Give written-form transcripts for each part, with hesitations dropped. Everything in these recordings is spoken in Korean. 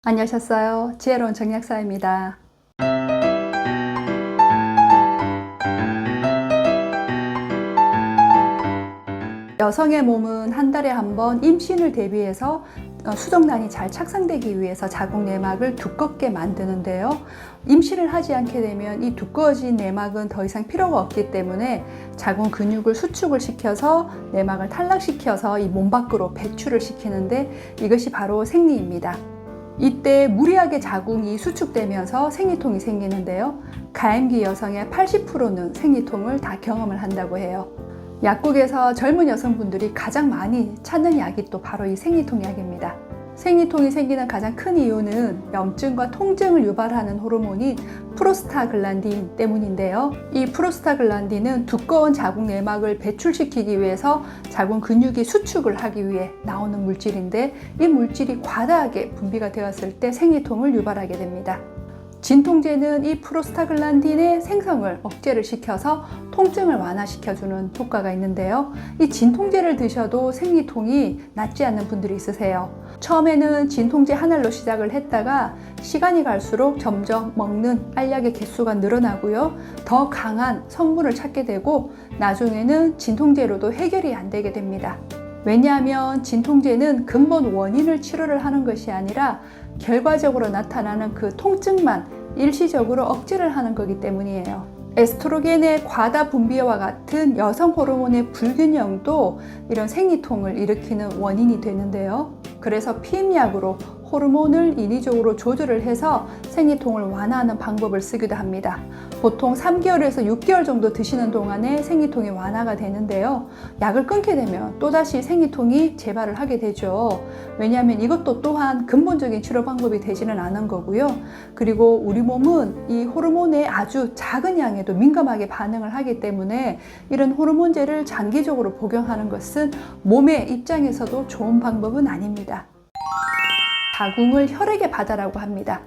안녕하셨어요. 지혜로운 정약사입니다. 여성의 몸은 한 달에 한 번 임신을 대비해서 수정란이 잘 착상되기 위해서 자궁 내막을 두껍게 만드는데요. 임신을 하지 않게 되면 이 두꺼워진 내막은 더 이상 필요가 없기 때문에 자궁 근육을 수축을 시켜서 내막을 탈락시켜서 이 몸 밖으로 배출을 시키는데 이것이 바로 생리입니다. 이때 무리하게 자궁이 수축되면서 생리통이 생기는데요. 가임기 여성의 80%는 생리통을 다 경험을 한다고 해요. 약국에서 젊은 여성분들이 가장 많이 찾는 약이 또 바로 이 생리통 약입니다. 생리통이 생기는 가장 큰 이유는 염증과 통증을 유발하는 호르몬인 프로스타글란딘 때문인데요. 이 프로스타글란딘은 두꺼운 자궁 내막을 배출시키기 위해서 자궁 근육이 수축을 하기 위해 나오는 물질인데 이 물질이 과다하게 분비가 되었을 때 생리통을 유발하게 됩니다. 진통제는 이 프로스타글란딘의 생성을 억제를 시켜서 통증을 완화시켜주는 효과가 있는데요. 이 진통제를 드셔도 생리통이 낫지 않는 분들이 있으세요. 처음에는 진통제 하나로 시작을 했다가 시간이 갈수록 점점 먹는 알약의 개수가 늘어나고요. 더 강한 성분을 찾게 되고 나중에는 진통제로도 해결이 안 되게 됩니다. 왜냐하면 진통제는 근본 원인을 치료를 하는 것이 아니라 결과적으로 나타나는 그 통증만 일시적으로 억제를 하는 거기 때문이에요. 에스트로겐의 과다 분비와 같은 여성 호르몬의 불균형도 이런 생리통을 일으키는 원인이 되는데요. 그래서 피임약으로 호르몬을 인위적으로 조절을 해서 생리통을 완화하는 방법을 쓰기도 합니다. 보통 3개월에서 6개월 정도 드시는 동안에 생리통이 완화가 되는데요. 약을 끊게 되면 또다시 생리통이 재발을 하게 되죠. 왜냐하면 이것도 또한 근본적인 치료 방법이 되지는 않은 거고요. 그리고 우리 몸은 이 호르몬의 아주 작은 양에도 민감하게 반응을 하기 때문에 이런 호르몬제를 장기적으로 복용하는 것은 몸의 입장에서도 좋은 방법은 아닙니다. 자궁을 혈액의 바다라고 합니다.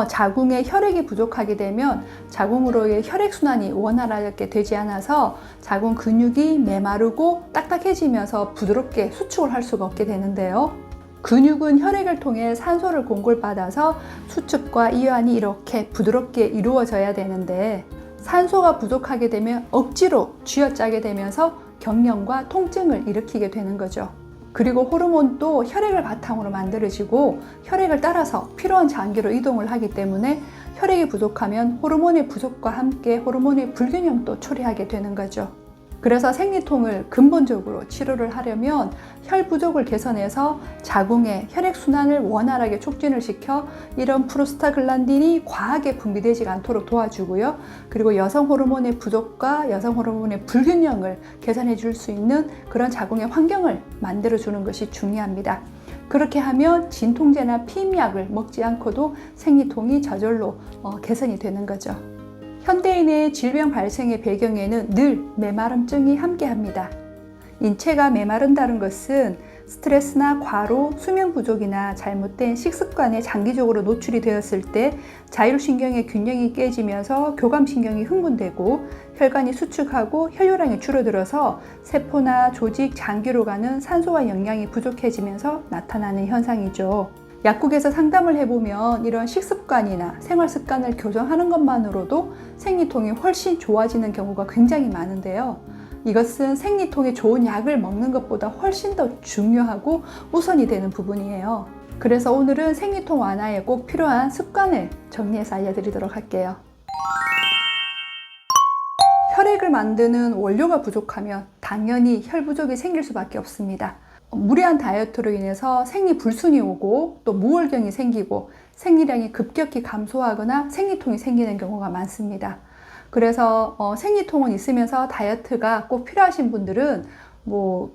자궁에 혈액이 부족하게 되면 자궁으로의 혈액순환이 원활하게 되지 않아서 자궁 근육이 메마르고 딱딱해지면서 부드럽게 수축을 할 수가 없게 되는데요. 근육은 혈액을 통해 산소를 공급받아서 수축과 이완이 이렇게 부드럽게 이루어져야 되는데 산소가 부족하게 되면 억지로 쥐어짜게 되면서 경련과 통증을 일으키게 되는 거죠. 그리고 호르몬도 혈액을 바탕으로 만들어지고 혈액을 따라서 필요한 장기로 이동을 하기 때문에 혈액이 부족하면 호르몬의 부족과 함께 호르몬의 불균형도 초래하게 되는 거죠. 그래서 생리통을 근본적으로 치료를 하려면 혈 부족을 개선해서 자궁의 혈액순환을 원활하게 촉진을 시켜 이런 프로스타글란딘이 과하게 분비되지 않도록 도와주고요. 그리고 여성 호르몬의 부족과 여성 호르몬의 불균형을 개선해 줄 수 있는 그런 자궁의 환경을 만들어 주는 것이 중요합니다. 그렇게 하면 진통제나 피임약을 먹지 않고도 생리통이 저절로 개선이 되는 거죠. 현대인의 질병 발생의 배경에는 늘 메마름증이 함께합니다. 인체가 메마른다는 것은 스트레스나 과로, 수면 부족이나 잘못된 식습관에 장기적으로 노출이 되었을 때 자율신경의 균형이 깨지면서 교감신경이 흥분되고 혈관이 수축하고 혈류량이 줄어들어서 세포나 조직, 장기로 가는 산소와 영양이 부족해지면서 나타나는 현상이죠. 약국에서 상담을 해보면 이런 식습관이나 생활습관을 교정하는 것만으로도 생리통이 훨씬 좋아지는 경우가 굉장히 많은데요. 이것은 생리통에 좋은 약을 먹는 것보다 훨씬 더 중요하고 우선이 되는 부분이에요. 그래서 오늘은 생리통 완화에 꼭 필요한 습관을 정리해서 알려드리도록 할게요. 혈액을 만드는 원료가 부족하면 당연히 혈 부족이 생길 수밖에 없습니다. 무리한 다이어트로 인해서 생리불순이 오고 또 무월경이 생기고 생리량이 급격히 감소하거나 생리통이 생기는 경우가 많습니다. 그래서 생리통은 있으면서 다이어트가 꼭 필요하신 분들은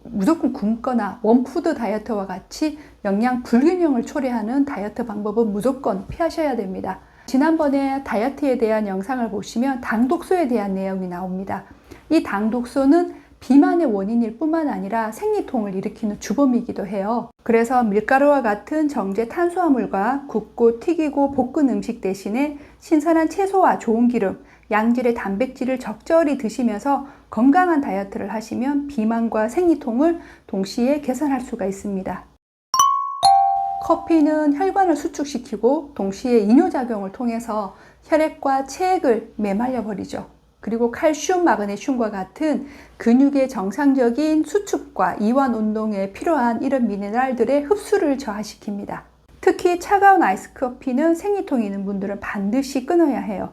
무조건 굶거나 원푸드 다이어트와 같이 영양 불균형을 초래하는 다이어트 방법은 무조건 피하셔야 됩니다. 지난번에 다이어트에 대한 영상을 보시면 당독소에 대한 내용이 나옵니다. 이 당독소는 비만의 원인일 뿐만 아니라 생리통을 일으키는 주범이기도 해요. 그래서 밀가루와 같은 정제 탄수화물과 굽고 튀기고 볶은 음식 대신에 신선한 채소와 좋은 기름, 양질의 단백질을 적절히 드시면서 건강한 다이어트를 하시면 비만과 생리통을 동시에 개선할 수가 있습니다. 커피는 혈관을 수축시키고 동시에 이뇨작용을 통해서 혈액과 체액을 메말려 버리죠. 그리고 칼슘, 마그네슘과 같은 근육의 정상적인 수축과 이완 운동에 필요한 이런 미네랄들의 흡수를 저하시킵니다. 특히 차가운 아이스 커피는 생리통이 있는 분들은 반드시 끊어야 해요.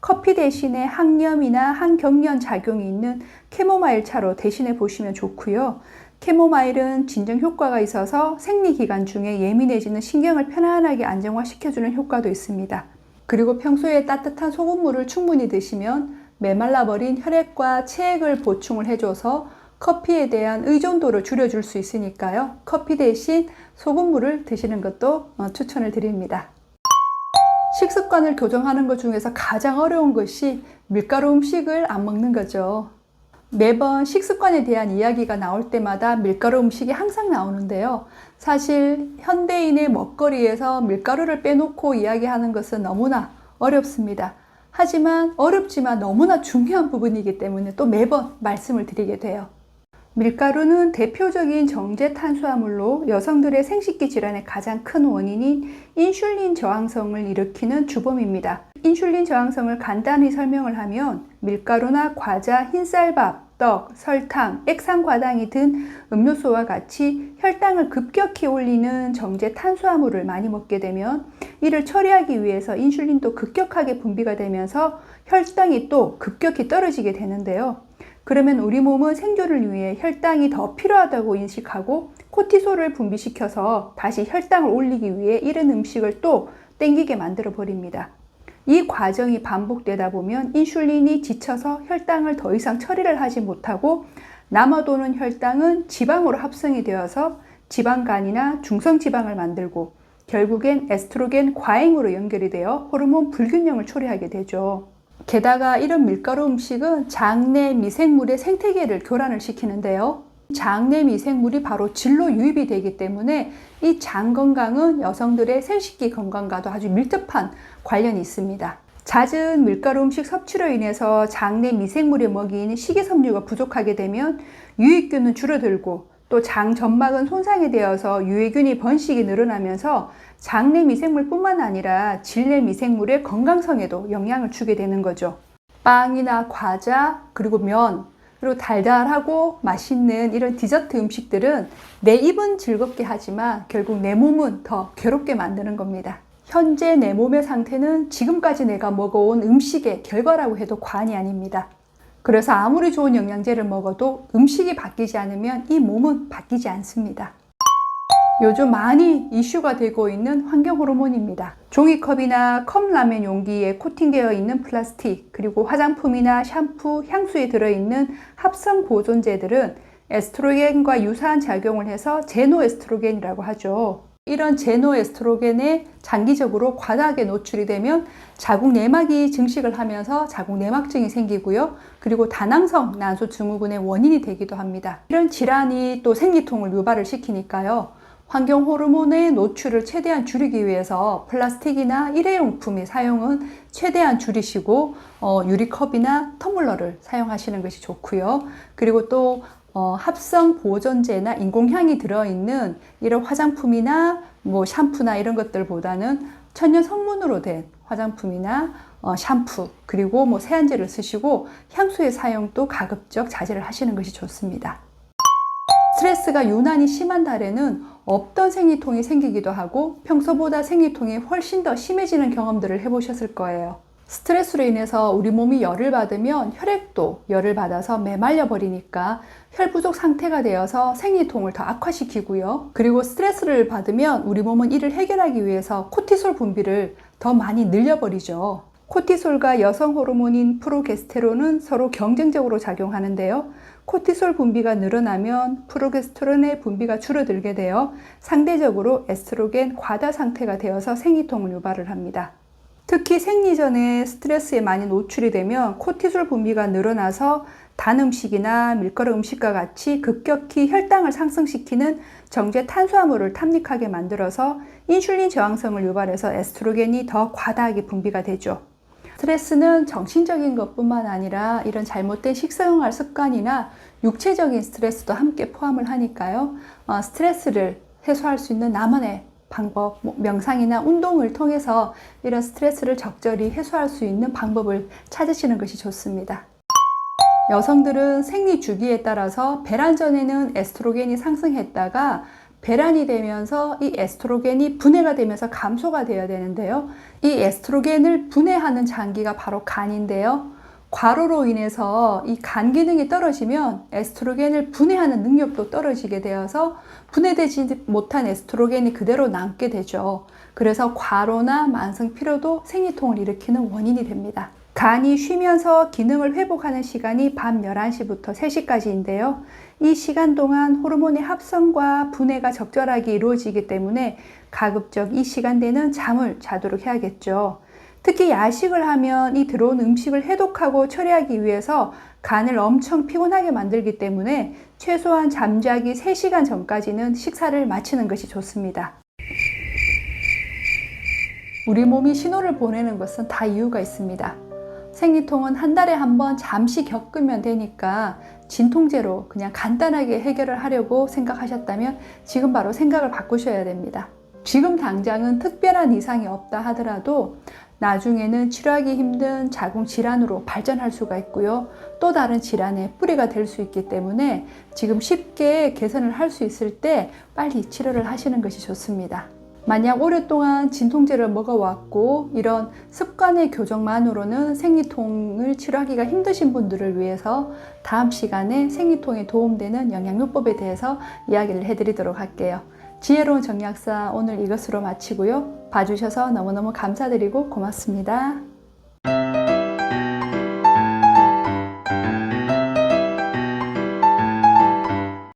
커피 대신에 항염이나 항경련 작용이 있는 캐모마일 차로 대신해 보시면 좋고요. 캐모마일은 진정 효과가 있어서 생리기간 중에 예민해지는 신경을 편안하게 안정화시켜주는 효과도 있습니다. 그리고 평소에 따뜻한 소금물을 충분히 드시면 메말라버린 혈액과 체액을 보충을 해줘서 커피에 대한 의존도를 줄여줄 수 있으니까요. 커피 대신 소금물을 드시는 것도 추천을 드립니다. 식습관을 교정하는 것 중에서 가장 어려운 것이 밀가루 음식을 안 먹는 거죠. 매번 식습관에 대한 이야기가 나올 때마다 밀가루 음식이 항상 나오는데요. 사실 현대인의 먹거리에서 밀가루를 빼놓고 이야기하는 것은 너무나 어렵습니다. 하지만 어렵지만 너무나 중요한 부분이기 때문에 또 매번 말씀을 드리게 돼요. 밀가루는 대표적인 정제 탄수화물로 여성들의 생식기 질환의 가장 큰 원인인 인슐린 저항성을 일으키는 주범입니다. 인슐린 저항성을 간단히 설명을 하면 밀가루나 과자, 흰쌀밥, 떡, 설탕, 액상과당이 든 음료수와 같이 혈당을 급격히 올리는 정제 탄수화물을 많이 먹게 되면 이를 처리하기 위해서 인슐린도 급격하게 분비가 되면서 혈당이 또 급격히 떨어지게 되는데요. 그러면 우리 몸은 생존을 위해 혈당이 더 필요하다고 인식하고 코티솔을 분비시켜서 다시 혈당을 올리기 위해 이런 음식을 또 땡기게 만들어 버립니다. 이 과정이 반복되다 보면 인슐린이 지쳐서 혈당을 더 이상 처리를 하지 못하고 남아도는 혈당은 지방으로 합성이 되어서 지방간이나 중성지방을 만들고 결국엔 에스트로겐 과잉으로 연결이 되어 호르몬 불균형을 초래하게 되죠. 게다가 이런 밀가루 음식은 장내 미생물의 생태계를 교란을 시키는데요. 장내 미생물이 바로 질로 유입이 되기 때문에 이 장 건강은 여성들의 생식기 건강과도 아주 밀접한 관련이 있습니다. 잦은 밀가루 음식 섭취로 인해서 장내 미생물의 먹이인 식이섬유가 부족하게 되면 유익균은 줄어들고 또 장 점막은 손상이 되어서 유해균이 번식이 늘어나면서 장내 미생물뿐만 아니라 질내 미생물의 건강성에도 영향을 주게 되는 거죠. 빵이나 과자, 그리고 면, 그리고 달달하고 맛있는 이런 디저트 음식들은 내 입은 즐겁게 하지만 결국 내 몸은 더 괴롭게 만드는 겁니다. 현재 내 몸의 상태는 지금까지 내가 먹어온 음식의 결과라고 해도 과언이 아닙니다. 그래서 아무리 좋은 영양제를 먹어도 음식이 바뀌지 않으면 이 몸은 바뀌지 않습니다. 요즘 많이 이슈가 되고 있는 환경 호르몬입니다. 종이컵이나 컵라면 용기에 코팅되어 있는 플라스틱, 그리고 화장품이나 샴푸, 향수에 들어있는 합성 보존제들은 에스트로겐과 유사한 작용을 해서 제노에스트로겐이라고 하죠. 이런 제노에스트로겐에 장기적으로 과다하게 노출이 되면 자궁 내막이 증식을 하면서 자궁 내막증이 생기고요. 그리고 다낭성 난소 증후군의 원인이 되기도 합니다. 이런 질환이 또 생리통을 유발을 시키니까요. 환경 호르몬의 노출을 최대한 줄이기 위해서 플라스틱이나 일회용품의 사용은 최대한 줄이시고 유리컵이나 텀블러를 사용하시는 것이 좋고요. 그리고 또 합성 보존제나 인공향이 들어있는 이런 화장품이나 샴푸나 이런 것들보다는 천연 성분으로 된 화장품이나 샴푸, 그리고 세안제를 쓰시고 향수의 사용도 가급적 자제를 하시는 것이 좋습니다. 스트레스가 유난히 심한 달에는 없던 생리통이 생기기도 하고 평소보다 생리통이 훨씬 더 심해지는 경험들을 해보셨을 거예요. 스트레스로 인해서 우리 몸이 열을 받으면 혈액도 열을 받아서 메말려 버리니까 혈 부족 상태가 되어서 생리통을 더 악화시키고요. 그리고 스트레스를 받으면 우리 몸은 이를 해결하기 위해서 코티솔 분비를 더 많이 늘려버리죠. 코티솔과 여성 호르몬인 프로게스테론은 서로 경쟁적으로 작용하는데요. 코티솔 분비가 늘어나면 프로게스테론의 분비가 줄어들게 되어 상대적으로 에스트로겐 과다 상태가 되어서 생리통을 유발을 합니다. 특히 생리 전에 스트레스에 많이 노출이 되면 코티솔 분비가 늘어나서 단 음식이나 밀가루 음식과 같이 급격히 혈당을 상승시키는 정제 탄수화물을 탐닉하게 만들어서 인슐린 저항성을 유발해서 에스트로겐이 더 과다하게 분비가 되죠. 스트레스는 정신적인 것뿐만 아니라 이런 잘못된 식생활 습관이나 육체적인 스트레스도 함께 포함을 하니까요. 스트레스를 해소할 수 있는 나만의 방법, 명상이나 운동을 통해서 이런 스트레스를 적절히 해소할 수 있는 방법을 찾으시는 것이 좋습니다. 여성들은 생리 주기에 따라서 배란 전에는 에스트로겐이 상승했다가 배란이 되면서 이 에스트로겐이 분해가 되면서 감소가 되어야 되는데요. 이 에스트로겐을 분해하는 장기가 바로 간인데요. 과로로 인해서 이 간 기능이 떨어지면 에스트로겐을 분해하는 능력도 떨어지게 되어서 분해되지 못한 에스트로겐이 그대로 남게 되죠. 그래서 과로나 만성 피로도 생리통을 일으키는 원인이 됩니다. 간이 쉬면서 기능을 회복하는 시간이 밤 11시부터 3시까지인데요. 이 시간 동안 호르몬의 합성과 분해가 적절하게 이루어지기 때문에 가급적 이 시간대는 잠을 자도록 해야겠죠. 특히 야식을 하면 이 들어온 음식을 해독하고 처리하기 위해서 간을 엄청 피곤하게 만들기 때문에 최소한 잠자기 3시간 전까지는 식사를 마치는 것이 좋습니다. 우리 몸이 신호를 보내는 것은 다 이유가 있습니다. 생리통은 한 달에 한 번 잠시 겪으면 되니까 진통제로 그냥 간단하게 해결을 하려고 생각하셨다면 지금 바로 생각을 바꾸셔야 됩니다. 지금 당장은 특별한 이상이 없다 하더라도 나중에는 치료하기 힘든 자궁 질환으로 발전할 수가 있고요. 또 다른 질환의 뿌리가 될 수 있기 때문에 지금 쉽게 개선을 할 수 있을 때 빨리 치료를 하시는 것이 좋습니다. 만약 오랫동안 진통제를 먹어왔고 이런 습관의 교정만으로는 생리통을 치료하기가 힘드신 분들을 위해서 다음 시간에 생리통에 도움되는 영양요법에 대해서 이야기를 해드리도록 할게요. 지혜로운 정리학사 오늘 이것으로 마치고요. 봐주셔서 너무너무 감사드리고 고맙습니다.